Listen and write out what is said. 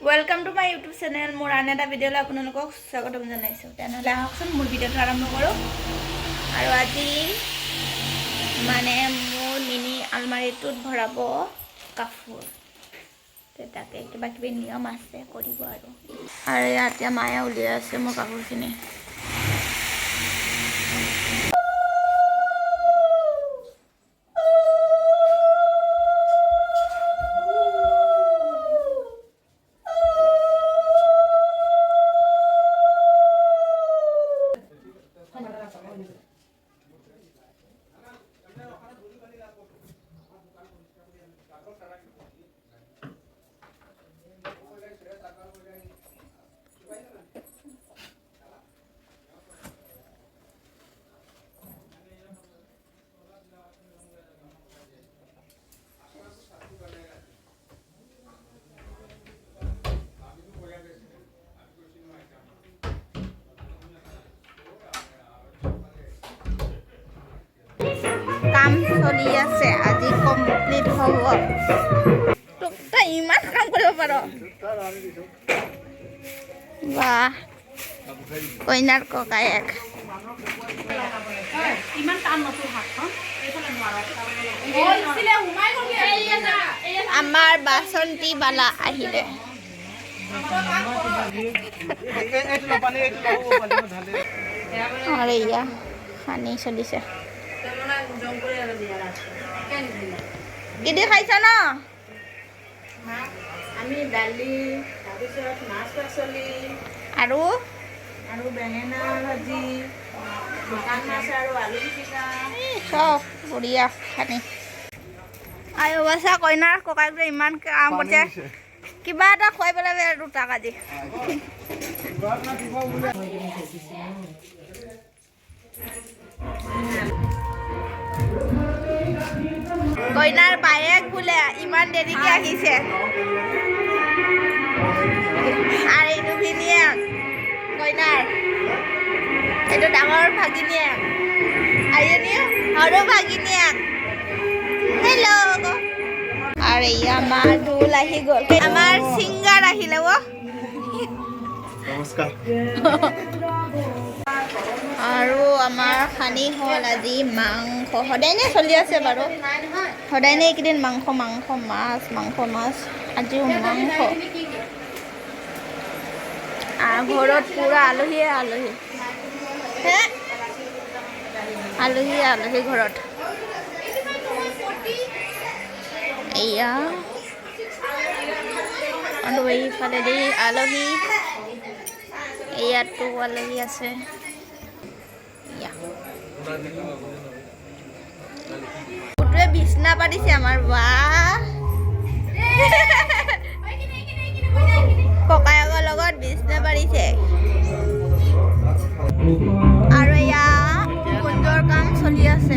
Welcome to my YouTube channel. মোৰ আন এটা ভিডিঅ'লৈ আপোনালোকক স্বাগতম জনাইছোঁ। তেনেহ'লে আহকচোন মোৰ ভিডিঅ'টো আৰম্ভ কৰোঁ। আৰু আজি মানে মোৰ মিনি আলমাৰিটোত ভৰাব কাপোৰ, তাকে কিবা কিবি নিয়ম আছে কৰিব আৰু এতিয়া মায়ে উলিয়াই আছে মোৰ কাপোৰখিনি। কাম চলি আছে, আজি কমপ্লিট হ'ব। তই ইমান কাম কৰিব পাৰ, বাহ। কইনাৰ ককায়েক আমাৰ বাচন্তি বালা আহিলে। আৰু এয়া পানী চলিছে। কি দি খাইছ ন? আমি দালি, তাৰপিছত মাছ পাচলি আৰু বেঙেনা ভাজি, শুকান মাছ আৰু আলু পিটিকা। চব বঢ়িয়া খানি। আৰু বাছা কইনাৰ ককাইকটোৱে ইমান কাম কৰিছে, কিবা এটা খুৱাই পেলাব আৰু তাক আজি। কইনাৰ বায়েক বোলে ইমান দেৰিকে আহিছে। আৰু এইটো ভিনিয়েক কইনাৰ, এইটো ডাঙৰ ভাগিনীয়েক, সৰু ভাগিনীয়েক। হেল্ল'। আৰু এয়া আমাৰ ঢোল আহি গ'ল, আমাৰ ছিংগাৰ আহিলে। নমস্কাৰ। আৰু আমাৰ খানি হ'ল আজি মাংস। সদায় নে চলি আছে বাৰু, সদায় নে এইকেইদিন মাংস মাছ। আজিও মাংস। আৰু ঘৰত পুৰা আলহীয়ে আলহী ঘৰত। এয়া আৰু এইফালে দেই আলহী, ইয়াতো আলহী আছে। কুটুৱে বিছনা পাতিছে আমাৰ, বাহ। ককায়েকৰ লগত বিছনা পাৰিছে। আৰু এয়া কুঞ্জৰ কাম চলি আছে।